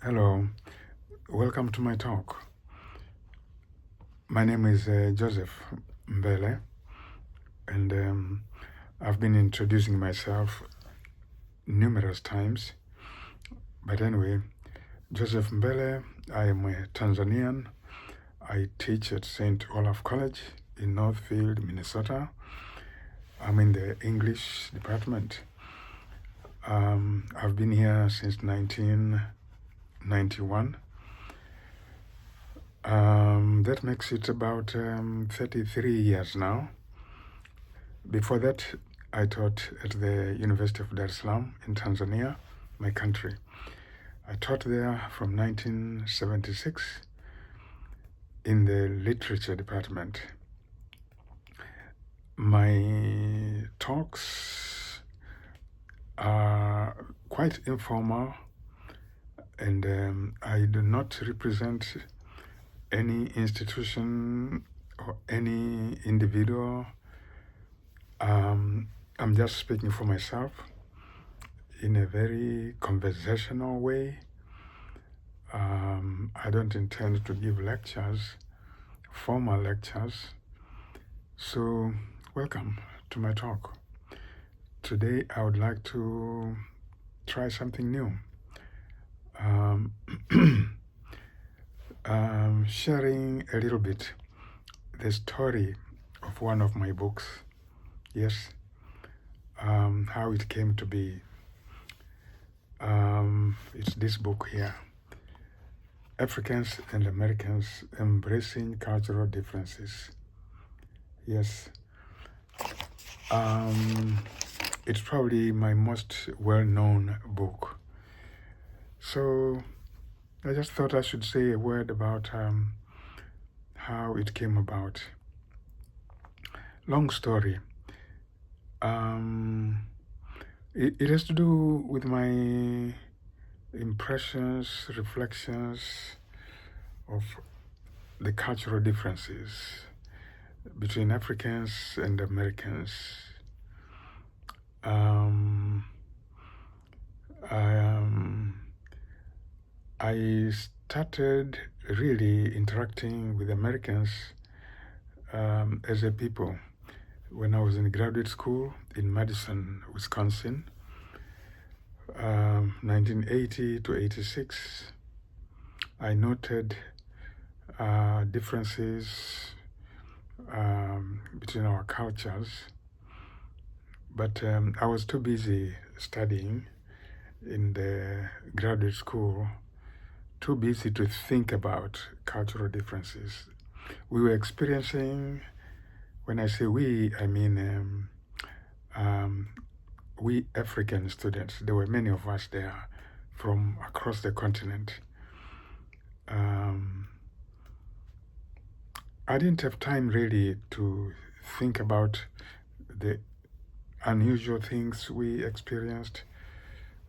Hello, welcome to my talk. My name is Joseph Mbele, and I've been introducing myself numerous times. But anyway, Joseph Mbele, I am a Tanzanian. I teach at St. Olaf College in Northfield, Minnesota. I'm in the English department. I've been here since 1991. That makes it about 33 years now. Before that, I taught at the University of Dar es Salaam in Tanzania, my country. I taught there from 1976 in the literature department. My talks are quite informal, and I do not represent any institution or any individual. I'm just speaking for myself in a very conversational way. I don't intend to give lectures, formal lectures. So, welcome to my talk. Today, I would like to try something new. Sharing a little bit the story of one of my books. Yes, how it came to be. It's this book here, Africans and Americans Embracing Cultural Differences. Yes, it's probably my most well-known book. So I just thought I should say a word about how it came about. Long story. It has to do with my impressions, reflections of the cultural differences between Africans and Americans. I started really interacting with Americans as a people when I was in graduate school in Madison, Wisconsin, 1980 to 86. I noted differences between our cultures, but I was too busy studying in the graduate school, too busy to think about cultural differences. We were experiencing, when I say we, I mean we African students. There were many of us there from across the continent. I didn't have time really to think about the unusual things we experienced,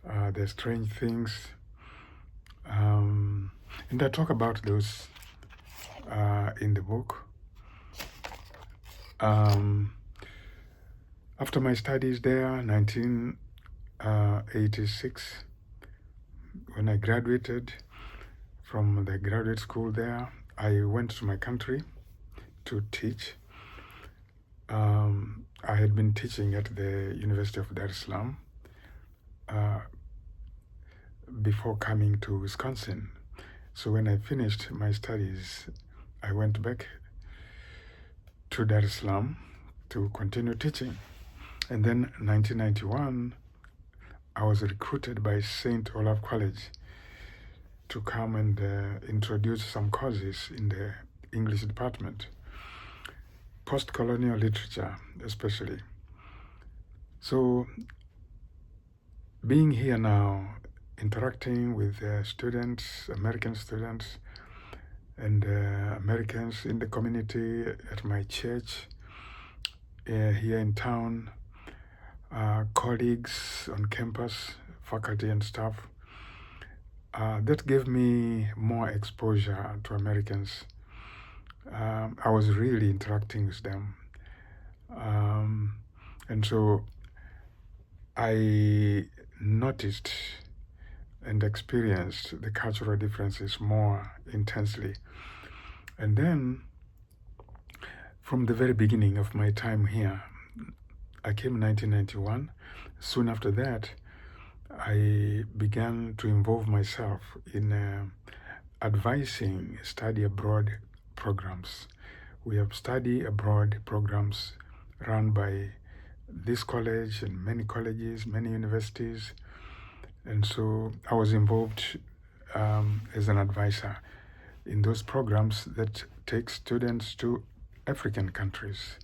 the strange things. And I talk about those in the book. After my studies there, 1986, when I graduated from the graduate school there, I went to my country to teach. I had been teaching at the University of Dar es Salaam before coming to Wisconsin. So when I finished my studies, I went back to Dar es Salaam to continue teaching. And then 1991, I was recruited by St. Olaf College to come and introduce some courses in the English department, post-colonial literature especially. So being here now, interacting with students, American students, and Americans in the community, at my church, here in town, colleagues on campus, faculty and staff, that gave me more exposure to Americans. I was really interacting with them. And so I noticed and experienced the cultural differences more intensely. And then, from the very beginning of my time here, I came in 1991. Soon after that, I began to involve myself in advising study abroad programs. We have study abroad programs run by this college and many colleges, many universities. And so I was involved as an advisor in those programs that take students to African countries.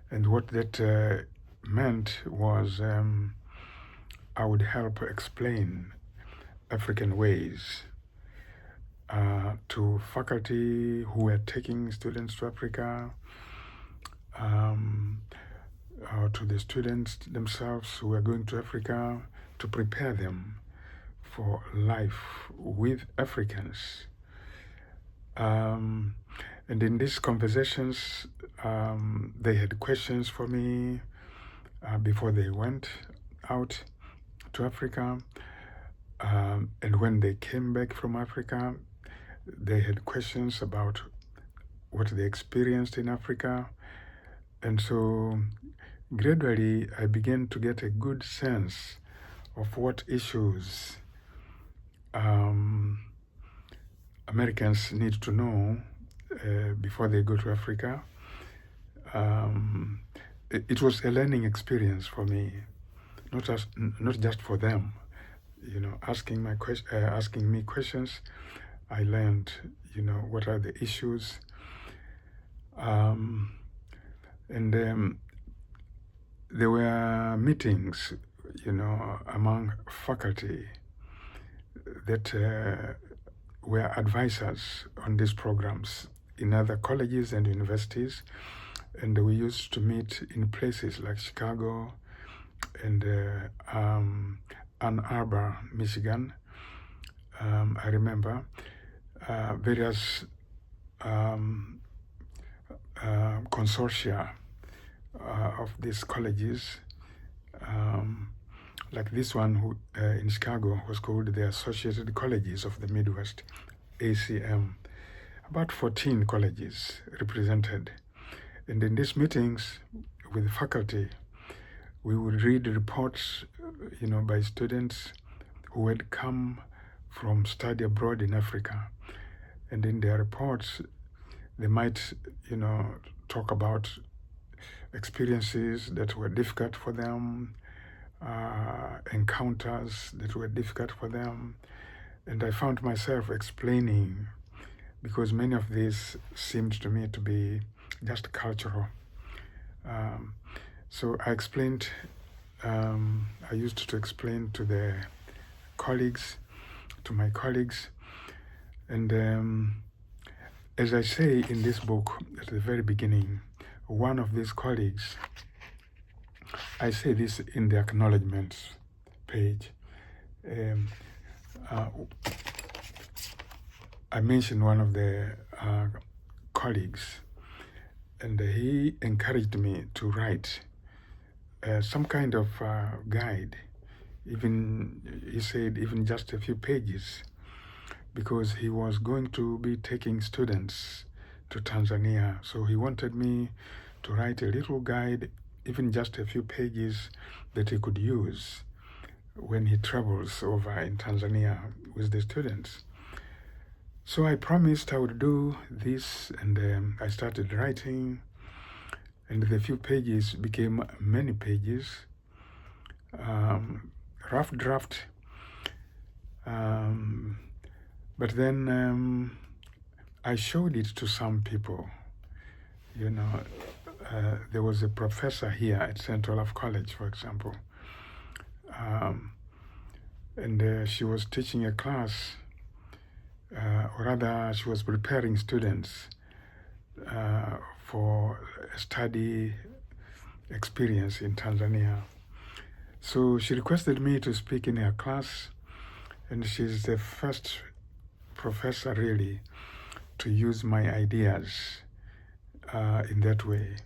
And what that meant was I would help explain African ways to faculty who were taking students to Africa, to the students themselves who were going to Africa, to prepare them for life with Africans. And in these conversations, they had questions for me before they went out to Africa. And when they came back from Africa, they had questions about what they experienced in Africa. And so gradually, I began to get a good sense of what issues Americans need to know before they go to Africa. It was a learning experience for me, not just for them. You know, asking me questions, I learned, what are the issues. And there were meetings, among faculty that were advisors on these programs in other colleges and universities. And we used to meet in places like Chicago and Ann Arbor, Michigan. I remember various consortia of these colleges, like this one in Chicago was called the Associated Colleges of the Midwest, ACM. About 14 colleges represented. And in these meetings with the faculty, we would read reports, by students who had come from study abroad in Africa. And in their reports, they might, talk about experiences that were difficult for them, encounters that were difficult for them. And I found myself explaining, because many of these seemed to me to be just cultural. So I explained, I used to explain to my colleagues. And as I say in this book at the very beginning, one of these colleagues, I say this in the acknowledgements page. I mentioned one of the colleagues, and he encouraged me to write some kind of guide. He said, even just a few pages, because he was going to be taking students to Tanzania. So he wanted me to write a little guide, even just a few pages, that he could use when he travels over in Tanzania with the students. So I promised I would do this, and I started writing, and the few pages became many pages, rough draft. But then I showed it to some people. There was a professor here at St. Olaf College, for example, and she was teaching a class, or rather she was preparing students for a study experience in Tanzania. So she requested me to speak in her class, and she's the first professor really to use my ideas in that way.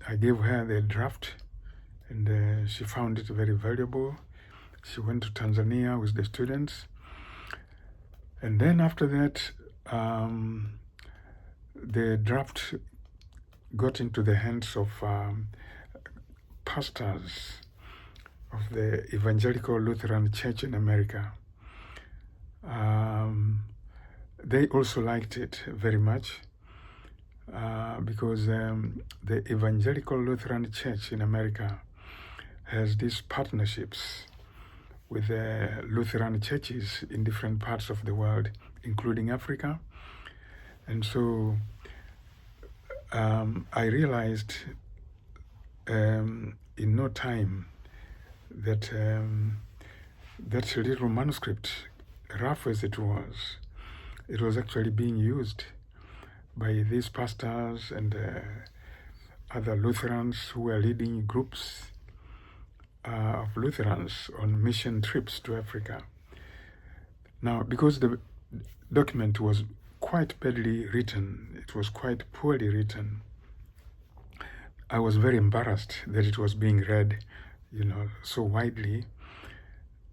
I gave her the draft, and she found it very valuable. She went to Tanzania with the students. And then after that, the draft got into the hands of pastors of the Evangelical Lutheran Church in America. They also liked it very much because the Evangelical Lutheran Church in America has these partnerships with Lutheran churches in different parts of the world, including Africa. And so I realized in no time that that little manuscript, rough as it was actually being used by these pastors and other Lutherans who were leading groups of Lutherans on mission trips to Africa. Now, because the document was quite badly written, it was quite poorly written, I was very embarrassed that it was being read, so widely.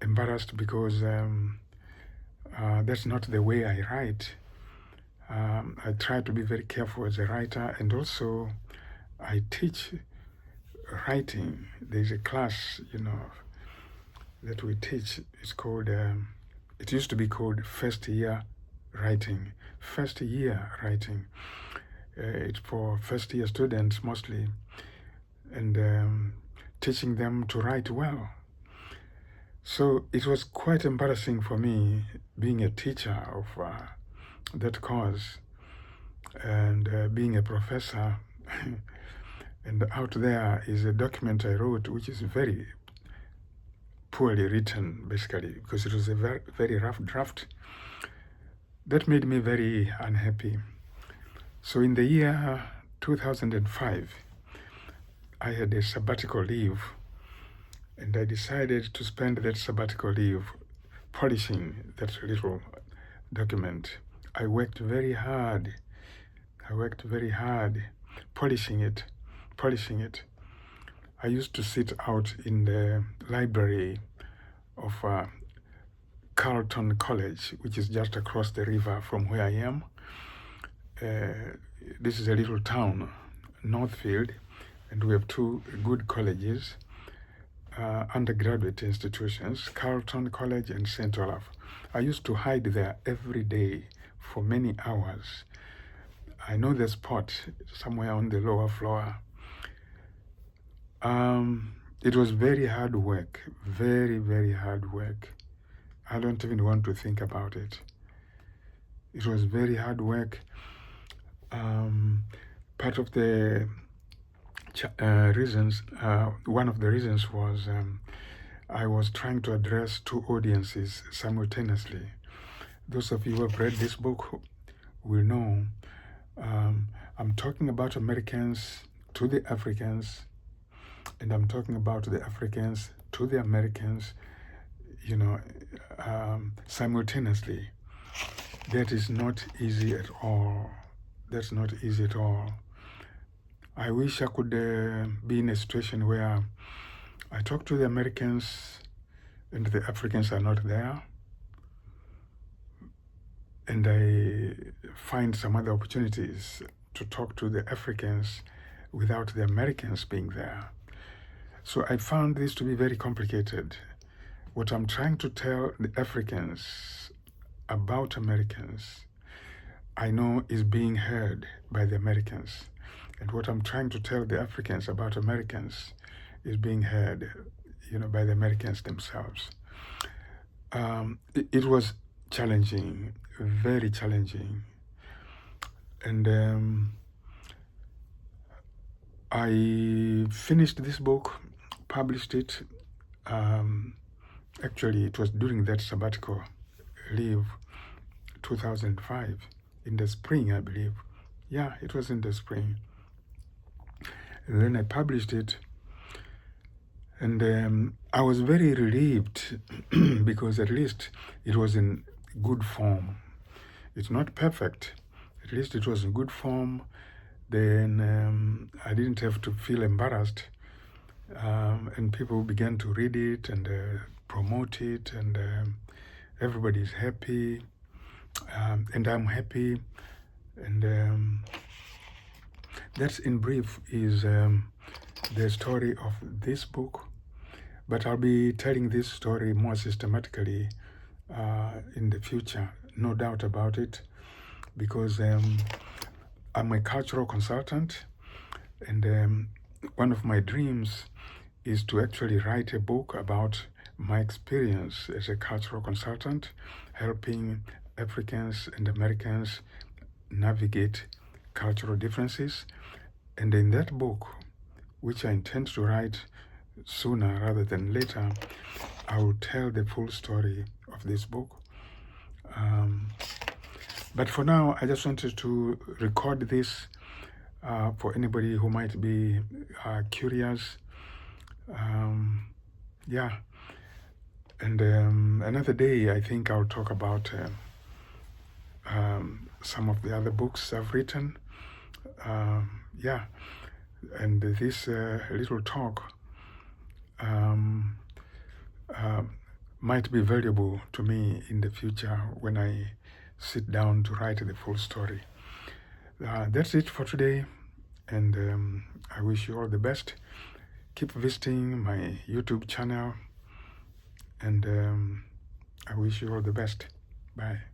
Embarrassed because that's not the way I write. I try to be very careful as a writer, and also I teach writing. There's a class, that we teach. It's called, it used to be called first year writing. First year writing. It's for first year students mostly, and teaching them to write well. So it was quite embarrassing for me being a teacher of that course and being a professor. And out there is a document I wrote which is very poorly written, basically, because it was a very, very rough draft. That made me very unhappy. So in the year 2005, I had a sabbatical leave, and I decided to spend that sabbatical leave polishing that little document. I worked very hard, polishing it. I used to sit out in the library of Carleton College, which is just across the river from where I am. This is a little town, Northfield, and we have two good colleges, undergraduate institutions, Carleton College and St. Olaf. I used to hide there every day for many hours. I know the spot somewhere on the lower floor. It was very hard work, very, very hard work. I don't even want to think about it. It was very hard work. Part of the reasons, one of the reasons was I was trying to address two audiences simultaneously. Those of you who have read this book will know I'm talking about Americans to the Africans, and I'm talking about the Africans to the Americans, simultaneously. That is not easy at all. That's not easy at all. I wish I could be in a situation where I talk to the Americans and the Africans are not there, and I find some other opportunities to talk to the Africans without the Americans being there. So I found this to be very complicated. What I'm trying to tell the Africans about Americans, I know is being heard by the Americans. And what I'm trying to tell the Africans about Americans is being heard, by the Americans themselves. It was challenging, very challenging. And I finished this book, published it. Actually, it was during that sabbatical leave, 2005, in the spring, I believe. Yeah, it was in the spring. And then I published it, and I was very relieved because at least it was in good form. It's not perfect, at least it was in good form. Then I didn't have to feel embarrassed, and people began to read it, and promote it, and everybody's happy, and I'm happy, and that's in brief is the story of this book. But I'll be telling this story more systematically in the future, no doubt about it, because I'm a cultural consultant, and one of my dreams is to actually write a book about my experience as a cultural consultant, helping Africans and Americans navigate cultural differences. And in that book, which I intend to write sooner rather than later, I will tell the full story of this book. But for now, I just wanted to record this for anybody who might be curious. Yeah. And another day, I think I'll talk about some of the other books I've written. Yeah. And this little talk might be valuable to me in the future when I sit down to write the full story. That's it for today, and I wish you all the best. Keep visiting my YouTube channel, and I wish you all the best. Bye.